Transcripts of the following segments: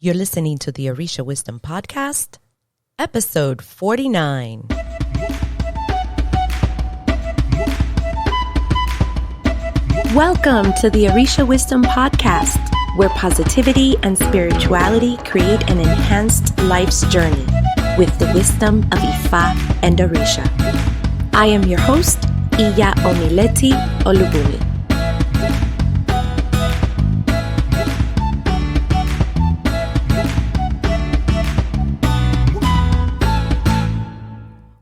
You're listening to the Orisha Wisdom Podcast, episode 49. Welcome to the Orisha Wisdom Podcast, where positivity and spirituality create an enhanced life's journey with the wisdom of Ifa and Orisha. I am your host, Omileti Olubunmi.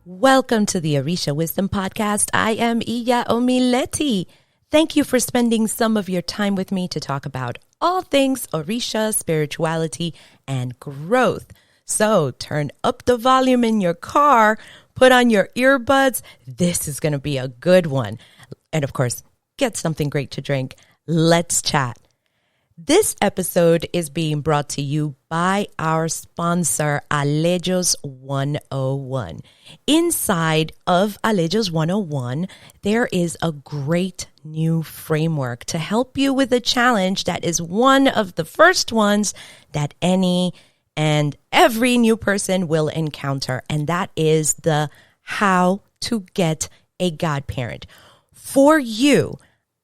Welcome to the Orisha Wisdom Podcast. I am Omileti. Thank you for spending some of your time with me to talk about all things Orisha, spirituality, and growth. So turn up the volume in your car, put on your earbuds. This is going to be a good one. And of course, get something great to drink. Let's chat. This episode is being brought to you by our sponsor, Alejos 101. Inside of Alejos 101, there is a great new framework to help you with a challenge that is one of the first ones that any and every new person will encounter, and that is the how to get a godparent. For you,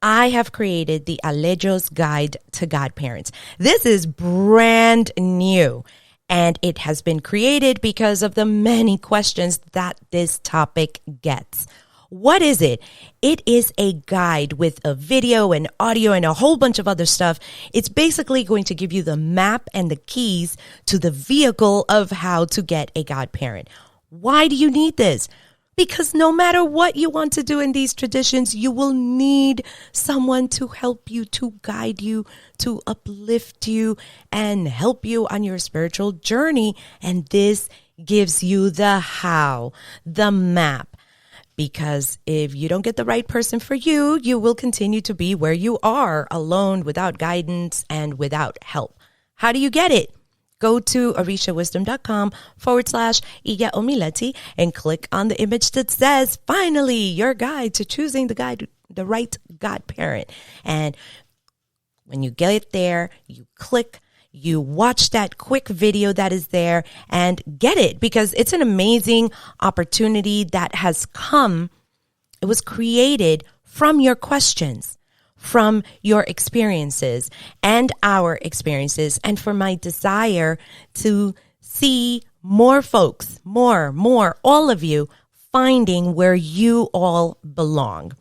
I have created the Alejos Guide to Godparents. This is brand new, and it has been created because of the many questions that this topic gets. What is it? It is a guide with a video and audio and a whole bunch of other stuff. It's basically going to give you the map and the keys to the vehicle of how to get a godparent. Why do you need this? Because no matter what you want to do in these traditions, you will need someone to help you, to guide you, to uplift you, and help you on your spiritual journey. And this gives you the how, the map. Because if you don't get the right person for you, you will continue to be where you are, alone, without guidance, and without help. How do you get it? Go to orishawisdom.com/Omileti and click on the image that says, finally, your guide to choosing the right godparent. And when you get it there, you click, you watch that quick video that is there and get it, because it's an amazing opportunity that has come. It was created from your questions, from your experiences and our experiences, and for my desire to see more folks, more, all of you finding where you all belong.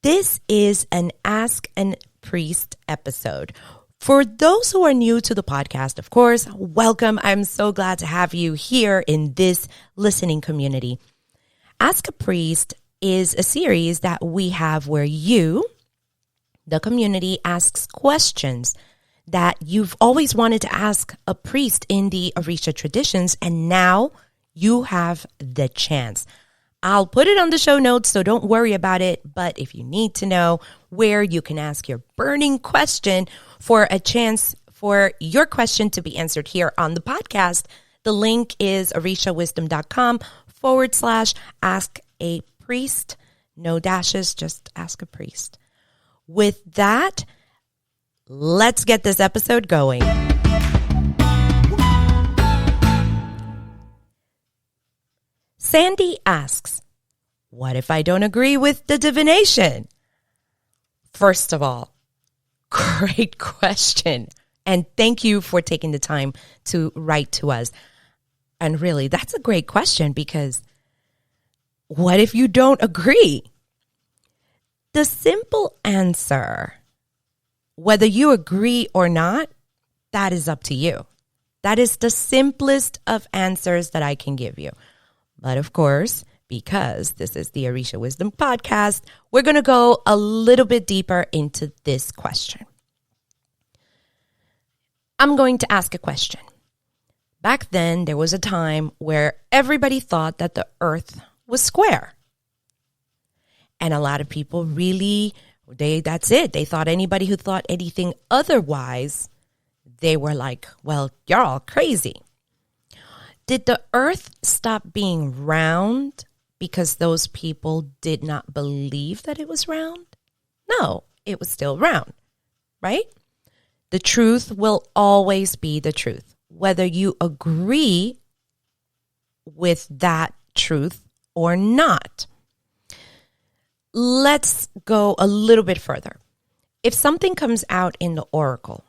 This is an Ask a Priest episode. For those who are new to the podcast, of course, welcome. I'm so glad to have you here in this listening community. Ask a Priest is a series that we have where you, the community, asks questions that you've always wanted to ask a priest in the Orisha traditions, and now you have the chance. I'll put it on the show notes, so don't worry about it, but if you need to know where you can ask your burning question for a chance for your question to be answered here on the podcast, the link is orishawisdom.com/ask a priest. No dashes, just ask a priest. With that, let's get this episode going. Sandy asks, what if I don't agree with the divination? First of all, great question. And thank you for taking the time to write to us. And really, that's a great question, because what if you don't agree? The simple answer, whether you agree or not, that is up to you. That is the simplest of answers that I can give you. But of course, because this is the Orisha Wisdom Podcast, we're going to go a little bit deeper into this question. I'm going to ask a question. Back then, there was a time where everybody thought that the earth was square. And a lot of people really, that's it. They thought anybody who thought anything otherwise, they were like, well, you're all crazy. Did the earth stop being round because those people did not believe that it was round? No, it was still round, right? The truth will always be the truth, whether you agree with that truth or not. Let's go a little bit further. If something comes out in the oracle,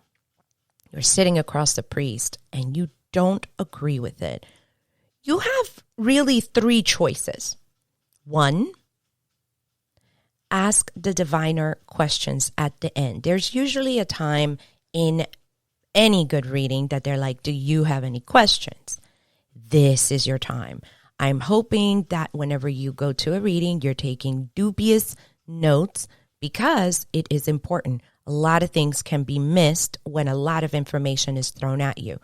you're sitting across the priest and you don't agree with it, you have really 3 choices. 1, ask the diviner questions at the end. There's usually a time in any good reading that they're like, do you have any questions? This is your time. I'm hoping that whenever you go to a reading, you're taking dubious notes because it is important. A lot of things can be missed when a lot of information is thrown at you.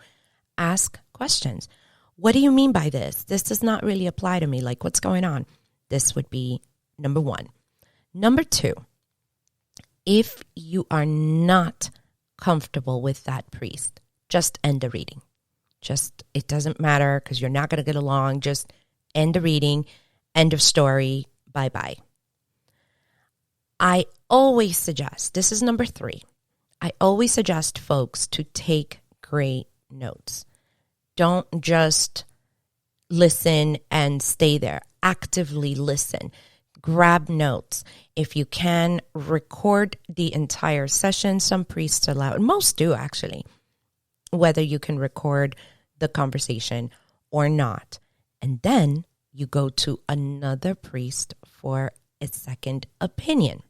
Ask questions. What do you mean by this? This does not really apply to me. Like, what's going on? This would be number 1. Number 2, if you are not comfortable with that priest, just end the reading. It doesn't matter because you're not going to get along. Just end the reading. End of story. Bye-bye. I always suggest, this is number 3, I always suggest folks to take great notes. Don't just listen and stay there. Actively listen. Grab notes. If you can, record the entire session. Some priests allow, and most do actually, whether you can record the conversation or not. And then you go to another priest for a second opinion.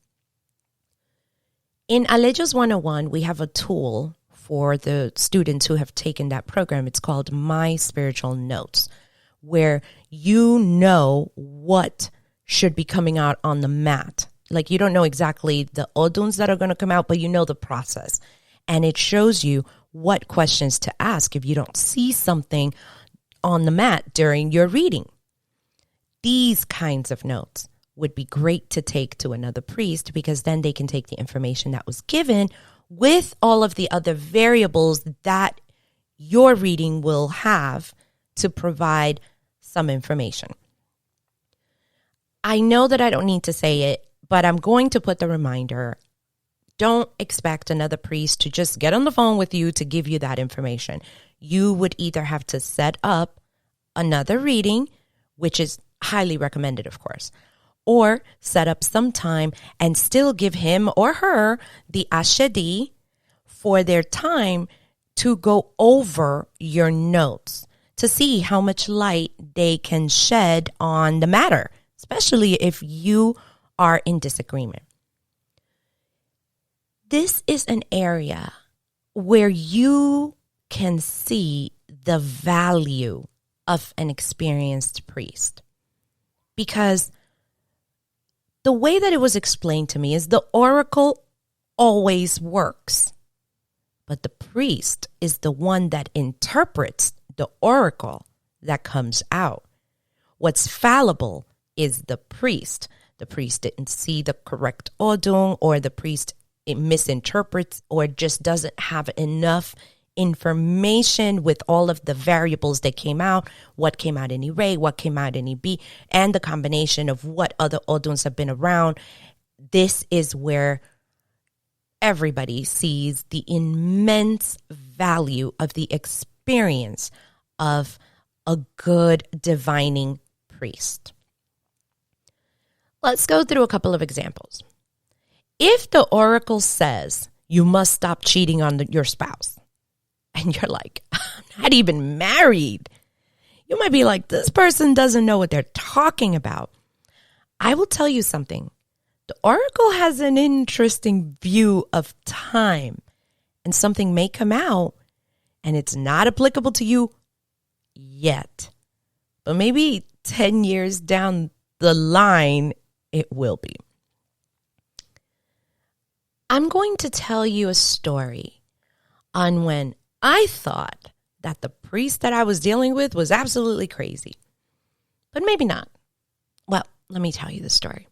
In Alejos 101, we have a tool for the students who have taken that program. It's called My Spiritual Notes, where you know what should be coming out on the mat. Like, you don't know exactly the oduns that are going to come out, but you know the process. And it shows you what questions to ask if you don't see something on the mat during your reading. These kinds of notes would be great to take to another priest, because then they can take the information that was given with all of the other variables that your reading will have to provide some information. I know that I don't need to say it, but I'm going to put the reminder. Don't expect another priest to just get on the phone with you to give you that information. You would either have to set up another reading, which is highly recommended, of course, or set up some time and still give him or her the ashedi for their time to go over your notes to see how much light they can shed on the matter, especially if you are in disagreement. This is an area where you can see the value of an experienced priest, because the way that it was explained to me is the oracle always works, but the priest is the one that interprets the oracle that comes out. What's fallible is the priest. The priest didn't see the correct odun, or the priest misinterprets, or just doesn't have enough information with all of the variables that came out, what came out in Ire, what came out in Ibi, and the combination of what other oduns have been around. This is where everybody sees the immense value of the experience of a good divining priest. Let's go through a couple of examples. If the oracle says you must stop cheating on your spouse, and you're like, I'm not even married, you might be like, this person doesn't know what they're talking about. I will tell you something. The oracle has an interesting view of time, and something may come out and it's not applicable to you yet, but maybe 10 years down the line, it will be. I'm going to tell you a story on when I thought that the priest that I was dealing with was absolutely crazy, but maybe not. Well, let me tell you the story.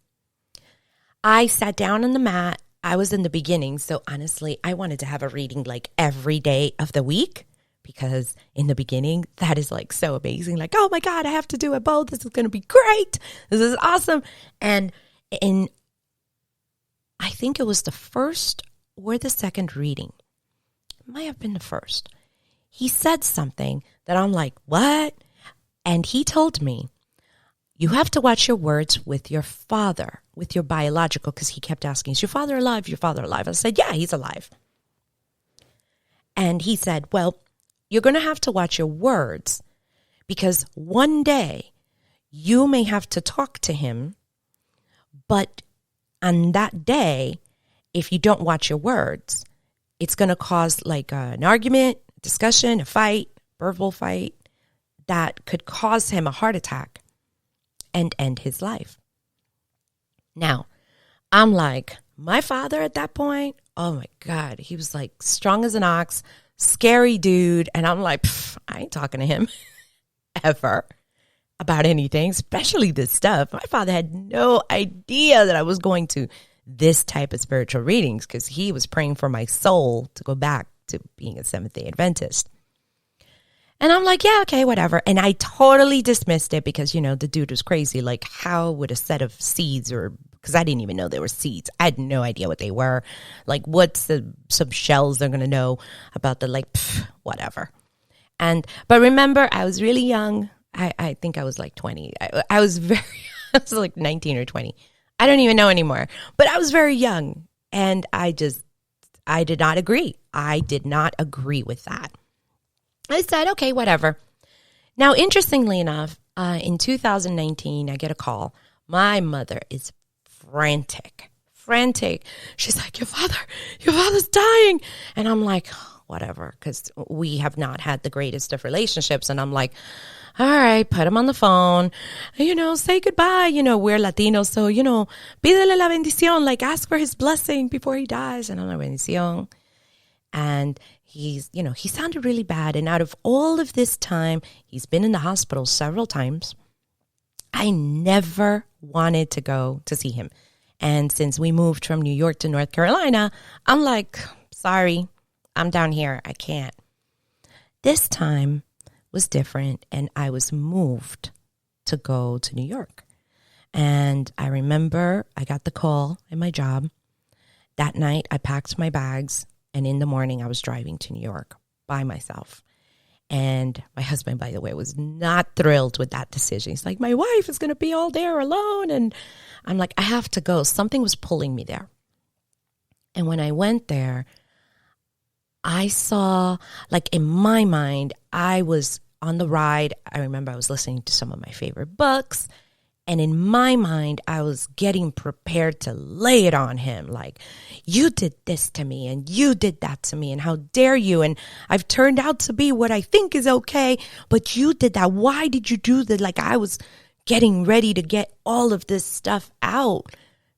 I sat down on the mat. I was in the beginning, so honestly, I wanted to have a reading like every day of the week, because in the beginning, that is like so amazing. Like, oh my God, I have to do it both. This is going to be great. This is awesome. And I think it was the first or the second reading, might have been the first. He said something that I'm like, what? And he told me, you have to watch your words with your father, with your biological, because he kept asking, is your father alive? Your father alive? I said, yeah, he's alive. And he said, well, you're going to have to watch your words because one day you may have to talk to him, but on that day, if you don't watch your words, it's going to cause like an argument, discussion, a fight, verbal fight that could cause him a heart attack and end his life. Now, I'm like, my father at that point, oh my God, he was like strong as an ox, scary dude. And I'm like, I ain't talking to him ever about anything, especially this stuff. My father had no idea that I was going to this type of spiritual readings because he was praying for my soul to go back to being a Seventh-day Adventist. And I'm like, yeah, okay, whatever. And I totally dismissed it because, you know, the dude was crazy. Like, how would a set of seeds because I didn't even know they were seeds. I had no idea what they were. Like, what's some shells they're going to know about whatever. But remember, I was really young. I think I was like 20. I was like 19 or 20. I don't even know anymore. But I was very young. And I did not agree. I did not agree with that. I said, okay, whatever. Now, interestingly enough, in 2019, I get a call. My mother is frantic. She's like, your father's dying. And I'm like, whatever, because we have not had the greatest of relationships. And I'm like, all right, put him on the phone, say goodbye. We're Latinos, so, pídele la bendición, like ask for his blessing before he dies. And I'm like, bendición. And he sounded really bad. And out of all of this time, he's been in the hospital several times. I never wanted to go to see him. And since we moved from New York to North Carolina, I'm like, sorry, I'm down here. I can't. This time was different, and I was moved to go to New York. And I remember I got the call in my job. That night, I packed my bags, and in the morning, I was driving to New York by myself. And my husband, by the way, was not thrilled with that decision. He's like, my wife is going to be all there alone. And I'm like, I have to go. Something was pulling me there. And when I went there, I saw, like in my mind, I was on the ride. I remember I was listening to some of my favorite books. And in my mind, I was getting prepared to lay it on him. Like, you did this to me and you did that to me. And how dare you? And I've turned out to be what I think is okay. But you did that. Why did you do that? Like, I was getting ready to get all of this stuff out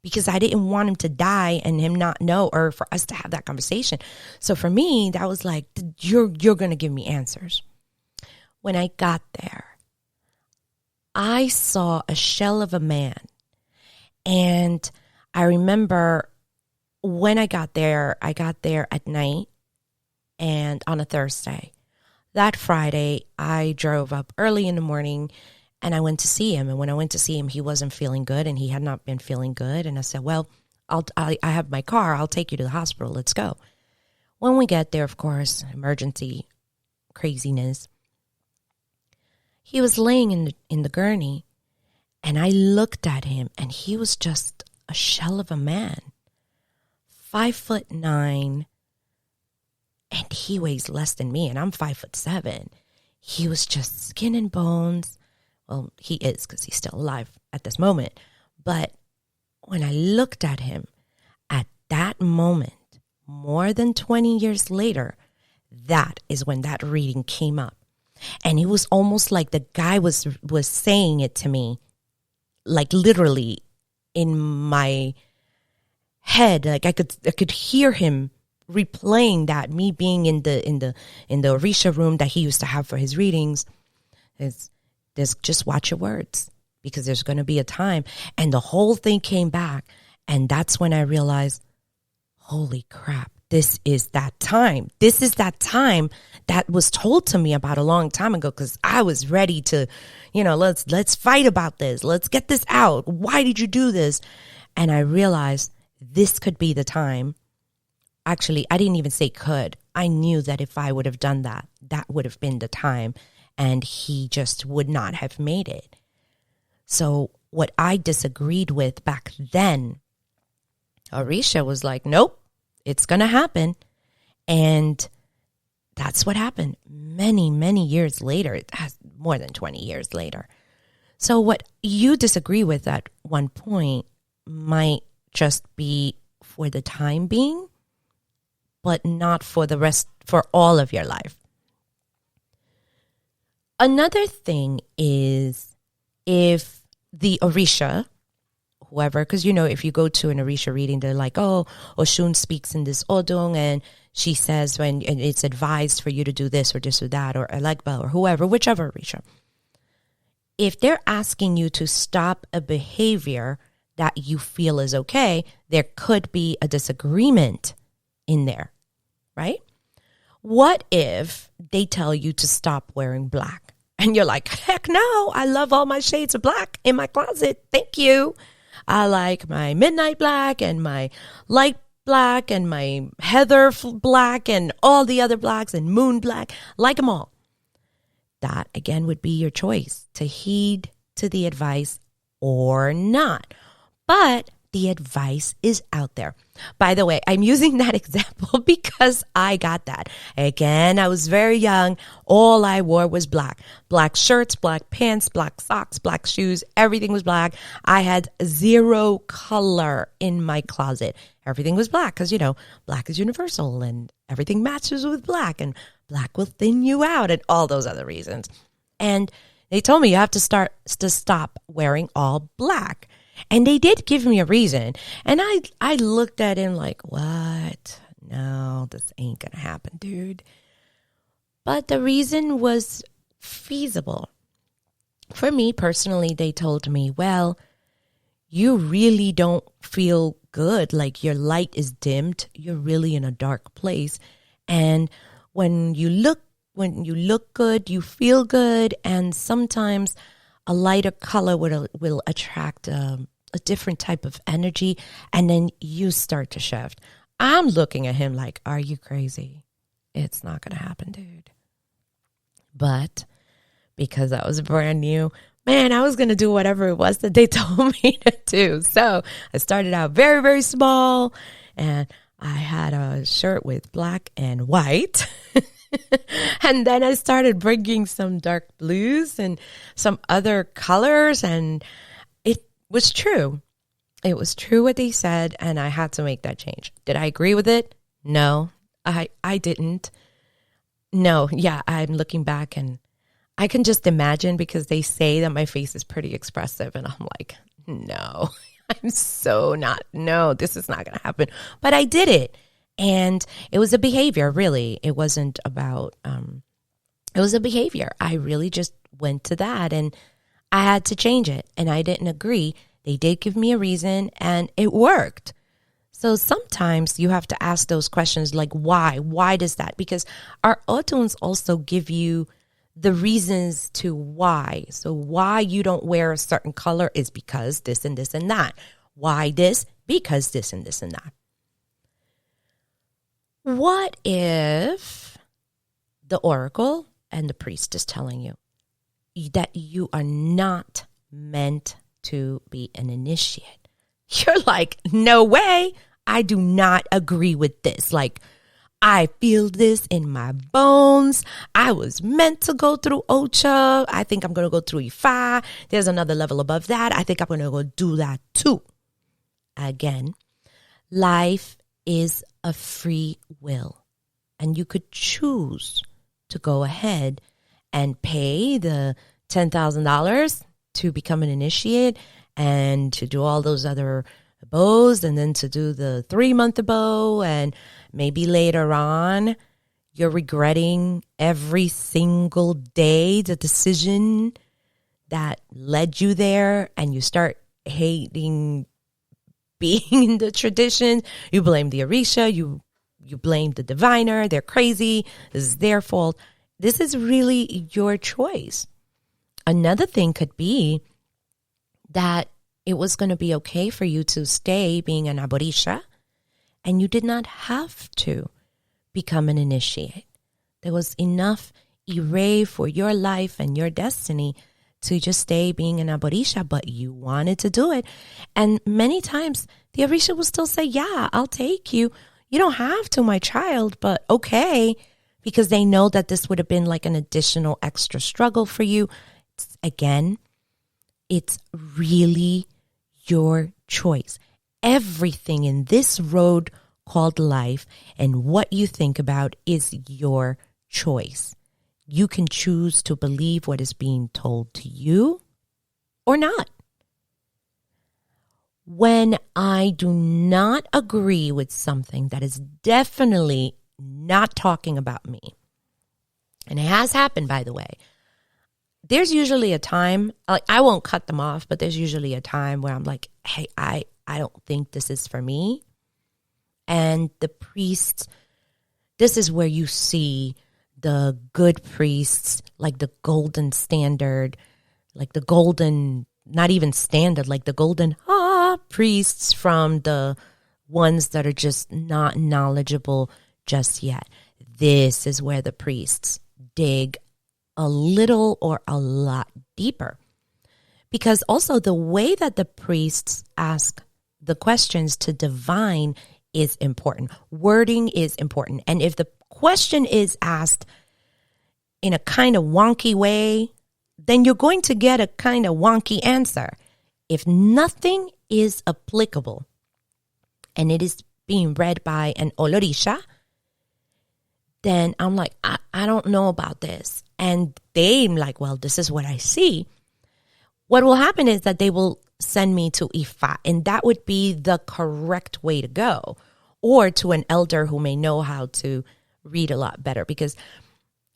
because I didn't want him to die and him not know, or for us to have that conversation. So for me, that was like, you're going to give me answers. When I got there, I saw a shell of a man. And I remember when I got there at night and on a Thursday. That Friday, I drove up early in the morning and I went to see him. And when I went to see him, he wasn't feeling good and he had not been feeling good. And I said, well, I have my car. I'll take you to the hospital. Let's go. When we get there, of course, emergency craziness. He was laying in the gurney, and I looked at him, and he was just a shell of a man, 5'9", and he weighs less than me, and I'm 5'7". He was just skin and bones. Well, he is because he's still alive at this moment. But when I looked at him, at that moment, more than 20 years later, that is when that reading came up. And it was almost like the guy was saying it to me, like literally in my head. Like I could hear him replaying that, me being in the Orisha room that he used to have for his readings. There's just watch your words because there's going to be a time. And the whole thing came back. And that's when I realized, holy crap. This is that time. This is that time that was told to me about a long time ago because I was ready to, let's fight about this. Let's get this out. Why did you do this? And I realized this could be the time. Actually, I didn't even say could. I knew that if I would have done that, that would have been the time, and he just would not have made it. So what I disagreed with back then, Orisha was like, nope, it's going to happen. And that's what happened many, many years later. It has more than 20 years later. So what you disagree with at one point might just be for the time being, but not for the rest, for all of your life. Another thing is if the Orisha, whoever, because if you go to an Orisha reading, they're like, oh, Oshun speaks in this Odung, and she says and it's advised for you to do this or this or that, or Elegba or whoever, whichever Orisha. If they're asking you to stop a behavior that you feel is okay, there could be a disagreement in there, right? What if they tell you to stop wearing black? And you're like, heck no, I love all my shades of black in my closet. Thank you. I like my midnight black and my light black and my heather black and all the other blacks and moon black. Like them all. That, again, would be your choice to heed to the advice or not. But the advice is out there. By the way, I'm using that example because I got that. Again, I was very young. All I wore was black. Black shirts, black pants, black socks, black shoes. Everything was black. I had zero color in my closet. Everything was black because, black is universal and everything matches with black and black will thin you out and all those other reasons. And they told me you have to stop wearing all black. And they did give me a reason. And I looked at him like, what? No, this ain't going to happen, dude. But the reason was feasible. For me personally, they told me, well, you really don't feel good. Like your light is dimmed. You're really in a dark place. And when you look good, you feel good. And sometimes a lighter color will attract a different type of energy, and then you start to shift. I'm looking at him like, are you crazy? It's not going to happen, dude. But because I was brand new, man, I was going to do whatever it was that they told me to do. So I started out very, very small, and I had a shirt with black and white. And then I started bringing some dark blues and some other colors, and it was true. It was true what they said, and I had to make that change. Did I agree with it? No, I didn't. No, yeah, I'm looking back, and I can just imagine because they say that my face is pretty expressive, and I'm like, no, I'm so not. No, this is not going to happen. But I did it. And it was a behavior, really. It wasn't about, it was a behavior. I really just went to that and I had to change it. And I didn't agree. They did give me a reason and it worked. So sometimes you have to ask those questions like, why? Why does that? Because our otuns also give you the reasons to why. So why you don't wear a certain color is because this and this and that. Why this? Because this and this and that. What if the oracle and the priest is telling you that you are not meant to be an initiate? You're like, no way. I do not agree with this. Like, I feel this in my bones. I was meant to go through Ocha. I think I'm going to go through Ifa. There's another level above that. I think I'm going to go do that too. Again, life is a free will, and you could choose to go ahead and pay the $10,000 to become an initiate and to do all those other bows and then to do the 3-month bow, and maybe later on you're regretting every single day the decision that led you there, and you start hating being in the tradition. You blame the Orisha, you blame the diviner, they're crazy, this is their fault. This is really your choice. Another thing could be that it was going to be okay for you to stay being an Orisha, and you did not have to become an initiate. There was enough array for your life and your destiny to just stay being an Orisha, but you wanted to do it. And many times the Orisha will still say, yeah, I'll take you. You don't have to, my child, but okay, because they know that this would have been like an additional extra struggle for you. Again, it's really your choice. Everything in this road called life and what you think about is your choice. You can choose to believe what is being told to you or not. When I do not agree with something that is definitely not talking about me, and it has happened, by the way, there's usually a time, like I won't cut them off, but there's usually a time where I'm like, hey, I don't think this is for me. And the priests, this is where you see the good priests, like the golden standard, like the golden, not even standard, like the golden priests from the ones that are just not knowledgeable just yet. This is where the priests dig a little or a lot deeper. Because also the way that the priests ask the questions to divine is important. Wording is important. And if the question is asked in a kind of wonky way, then you're going to get a kind of wonky answer. If nothing is applicable and it is being read by an Olorisha, then I'm like, I don't know about this. And they're like, well, this is what I see. What will happen is that they will send me to Ifa, and that would be the correct way to go, or to an elder who may know how to read a lot better, because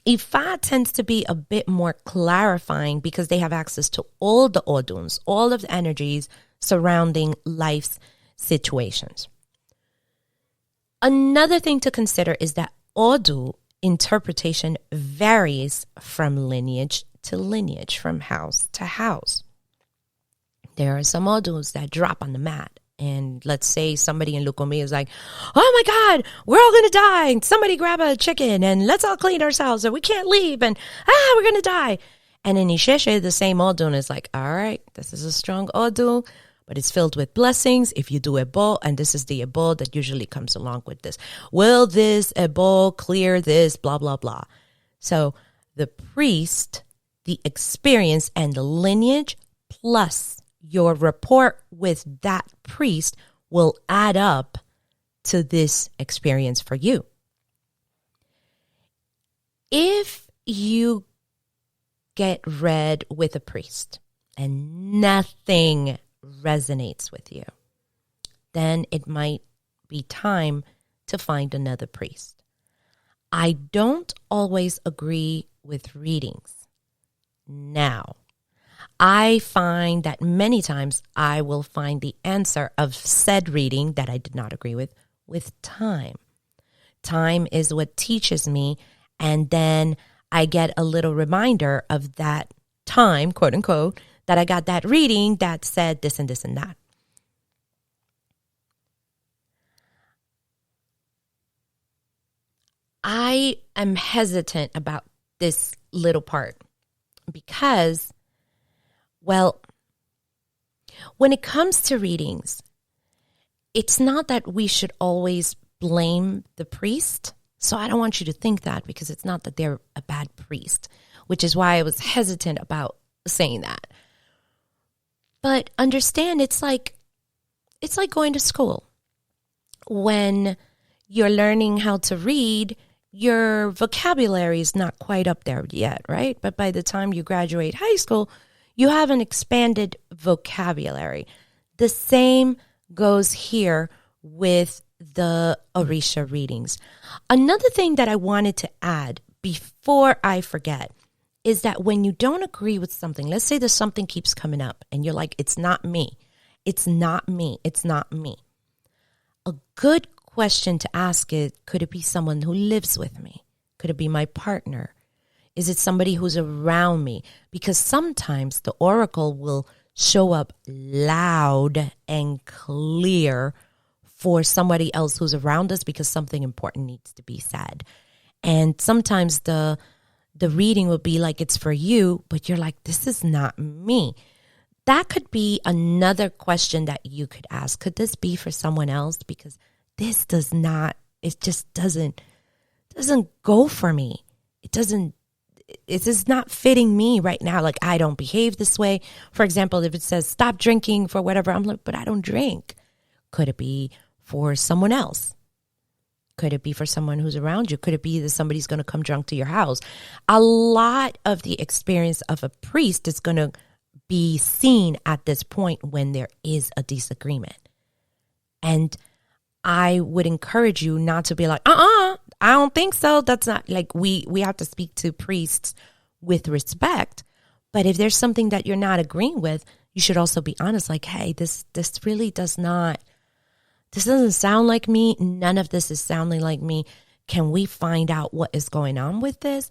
Ifa tends to be a bit more clarifying because they have access to all the oduns, all of the energies surrounding life's situations. Another thing to consider is that Odu interpretation varies from lineage to lineage, from house to house. There are some Odus that drop on the mat. And let's say somebody in Lukumi is like, oh my God, we're all going to die. Somebody grab a chicken and let's all clean ourselves and we can't leave and we're going to die. And in Isheshe, the same Odun is like, all right, this is a strong Odu, but it's filled with blessings if you do Ebo, and this is the Ebo that usually comes along with this. Will this Ebo clear this, blah, blah, blah. So the priest, the experience, and the lineage, plus your rapport with that priest will add up to this experience for you. If you get read with a priest and nothing resonates with you, then it might be time to find another priest. I don't always agree with readings. Now, I find that many times I will find the answer of said reading that I did not agree with time. Time is what teaches me, and then I get a little reminder of that time, quote unquote, that I got that reading that said this and this and that. I am hesitant about this little part because, well, when it comes to readings, it's not that we should always blame the priest. So I don't want you to think that, because it's not that they're a bad priest, which is why I was hesitant about saying that. But understand, it's like going to school. When you're learning how to read, your vocabulary is not quite up there yet, right? But by the time you graduate high school, you have an expanded vocabulary. The same goes here with the Orisha readings. Another thing that I wanted to add before I forget is that when you don't agree with something, let's say there's something keeps coming up and you're like, it's not me. It's not me. It's not me. A good question to ask is, could it be someone who lives with me? Could it be my partner? Is it somebody who's around me? Because sometimes the oracle will show up loud and clear for somebody else who's around us because something important needs to be said. And sometimes the reading will be like it's for you, but you're like, this is not me. That could be another question that you could ask. Could this be for someone else? Because this does not, it just doesn't go for me. It is not fitting me right now. Like, I don't behave this way. For example, if it says stop drinking for whatever, I'm like, but I don't drink. Could it be for someone else? Could it be for someone who's around you? Could it be that somebody's going to come drunk to your house? A lot of the experience of a priest is going to be seen at this point when there is a disagreement. And I would encourage you not to be like, I don't think so. That's not like we have to speak to priests with respect. But if there's something that you're not agreeing with, you should also be honest. Like, hey, this really doesn't sound like me. None of this is sounding like me. Can we find out what is going on with this?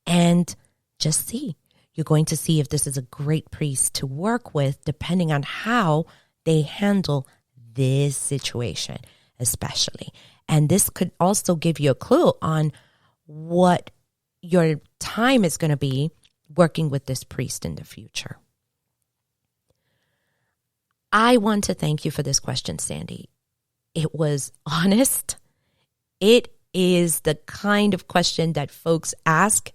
And just see. You're going to see if this is a great priest to work with, depending on how they handle this situation, especially. And this could also give you a clue on what your time is going to be working with this priest in the future. I want to thank you for this question, Sandy. It was honest. It is the kind of question that folks ask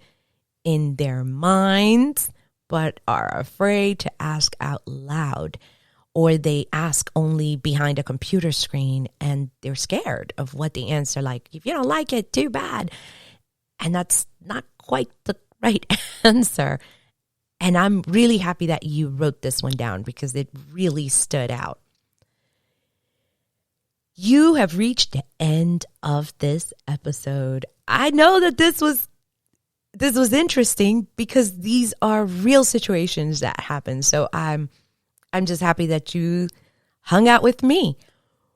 in their minds, but are afraid to ask out loud. Or they ask only behind a computer screen and they're scared of what the answer like. If you don't like it, too bad. And that's not quite the right answer. And I'm really happy that you wrote this one down because it really stood out. You have reached the end of this episode. I know that this was interesting because these are real situations that happen. So I'm just happy that you hung out with me.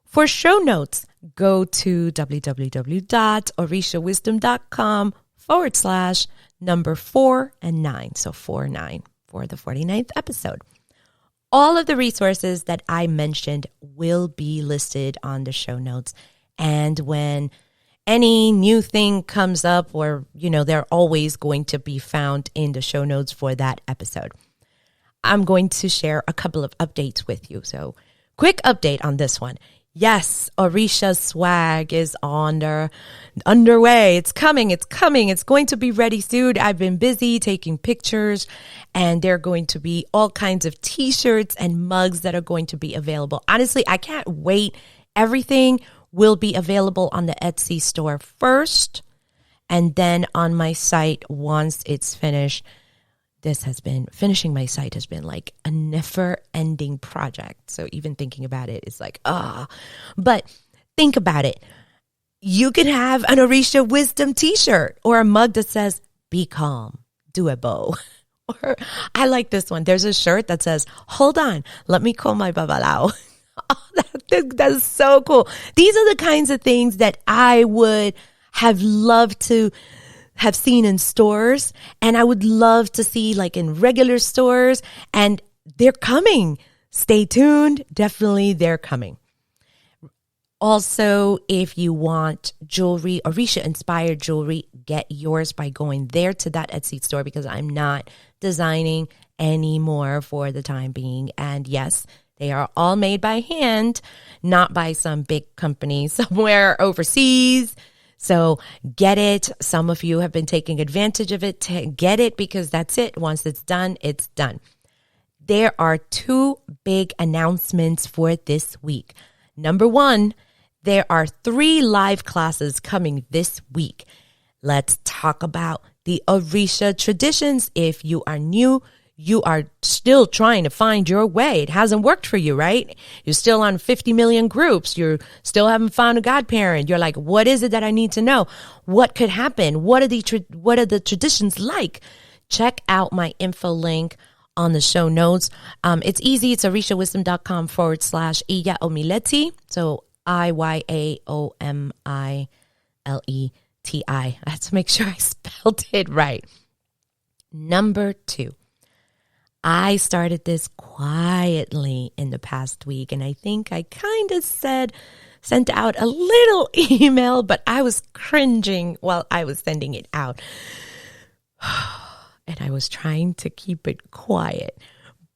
For show notes, go to www.orishawisdom.com/4 and 9. So 49 for the 49th episode. All of the resources that I mentioned will be listed on the show notes. And when any new thing comes up, or, they're always going to be found in the show notes for that episode. I'm going to share a couple of updates with you. So, quick update on this one. Yes, Orisha swag is underway. It's coming. It's going to be ready soon. I've been busy taking pictures, and there are going to be all kinds of t-shirts and mugs that are going to be available. Honestly, I can't wait. Everything will be available on the Etsy store first, and then on my site once it's finished. Finishing my site has been like a never-ending project. So even thinking about it, it's like, But think about it. You can have an Orisha Wisdom t-shirt or a mug that says, be calm, do a bow. Or I like this one. There's a shirt that says, hold on, let me call my babalao. That is so cool. These are the kinds of things that I would have loved to have seen in stores, and I would love to see like in regular stores, and they're coming. Stay tuned. Definitely they're coming. Also, if you want jewelry, Orisha inspired jewelry, get yours by going there to that Etsy store, because I'm not designing anymore for the time being. And yes, they are all made by hand, not by some big company somewhere overseas. So get it. Some of you have been taking advantage of it. Get it, because that's it. Once it's done, it's done. There are 2 big announcements for this week. Number 1, there are 3 live classes coming this week. Let's talk about the Orisha traditions. If you are new, you are still trying to find your way. It hasn't worked for you, right? You're still on 50 million groups. You still haven't found a godparent. You're like, what is it that I need to know? What could happen? What are the traditions like? Check out my info link on the show notes. It's easy. It's orishawisdom.com/Iya Omileti. So IYAOMILETI. I have to make sure I spelled it right. Number 2. I started this quietly in the past week, and I think I kind of said sent out a little email, but I was cringing while I was sending it out. And I was trying to keep it quiet.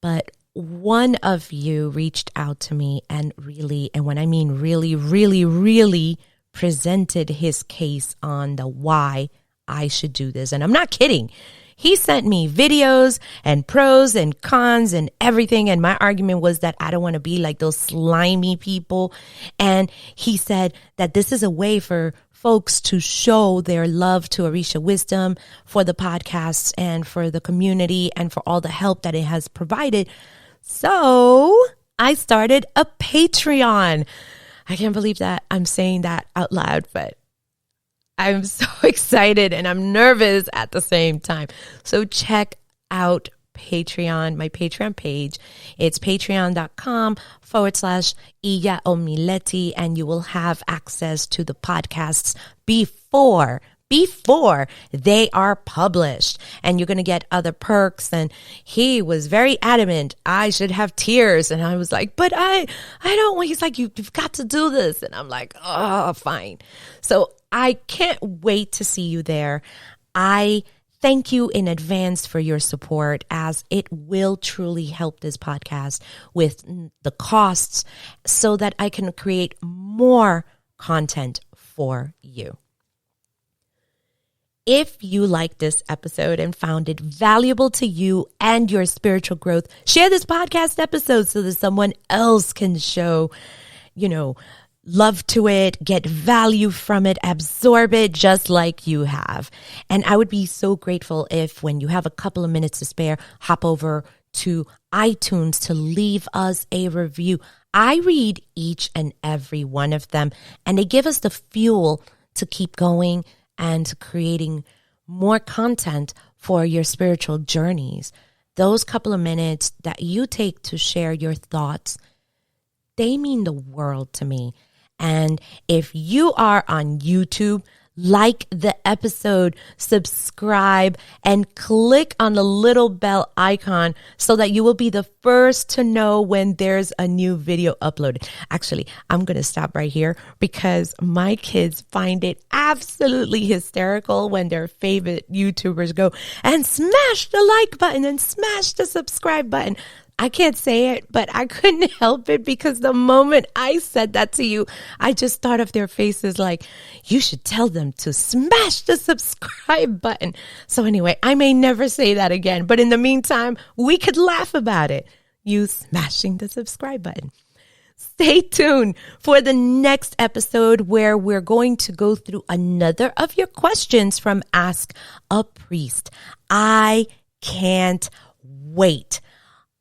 But one of you reached out to me and when I mean really presented his case on the why I should do this. And I'm not kidding. He sent me videos and pros and cons and everything. And my argument was that I don't want to be like those slimy people. And he said that this is a way for folks to show their love to Orisha Wisdom, for the podcasts and for the community and for all the help that it has provided. So I started a Patreon. I can't believe that I'm saying that out loud, but I'm so excited and I'm nervous at the same time. So check out Patreon, my Patreon page. It's patreon.com/Iya Omileti, and you will have access to the podcasts before they are published, and you're going to get other perks. And he was very adamant I should have tiers, and I was like, but I don't want. He's like, you've got to do this, and I'm like, oh, fine. So I can't wait to see you there. I thank you in advance for your support, as it will truly help this podcast with the costs so that I can create more content for you. If you liked this episode and found it valuable to you and your spiritual growth, share this podcast episode so that someone else can show, love to it, get value from it, absorb it just like you have. And I would be so grateful if, when you have a couple of minutes to spare, hop over to iTunes to leave us a review. I read each and every one of them, and they give us the fuel to keep going and creating more content for your spiritual journeys. Those couple of minutes that you take to share your thoughts, they mean the world to me. And if you are on YouTube, like the episode, subscribe, and click on the little bell icon so that you will be the first to know when there's a new video uploaded. Actually, I'm going to stop right here because my kids find it absolutely hysterical when their favorite YouTubers go and smash the like button and smash the subscribe button. I can't say it, but I couldn't help it because the moment I said that to you, I just thought of their faces like, you should tell them to smash the subscribe button. So anyway, I may never say that again, but in the meantime, we could laugh about it. You smashing the subscribe button. Stay tuned for the next episode where we're going to go through another of your questions from Ask a Priest. I can't wait.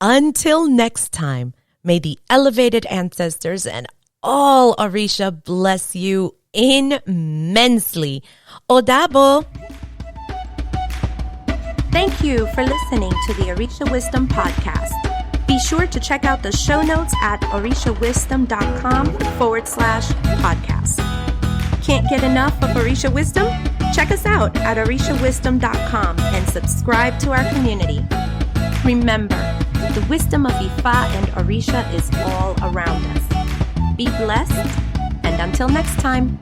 Until next time, may the elevated ancestors and all Orisha bless you immensely. Odabo. Thank you for listening to the Orisha Wisdom Podcast. Be sure to check out the show notes at orishawisdom.com/podcast. Can't get enough of Orisha Wisdom? Check us out at orishawisdom.com and subscribe to our community. Remember, the wisdom of Ifa and Orisha is all around us. Be blessed, and until next time.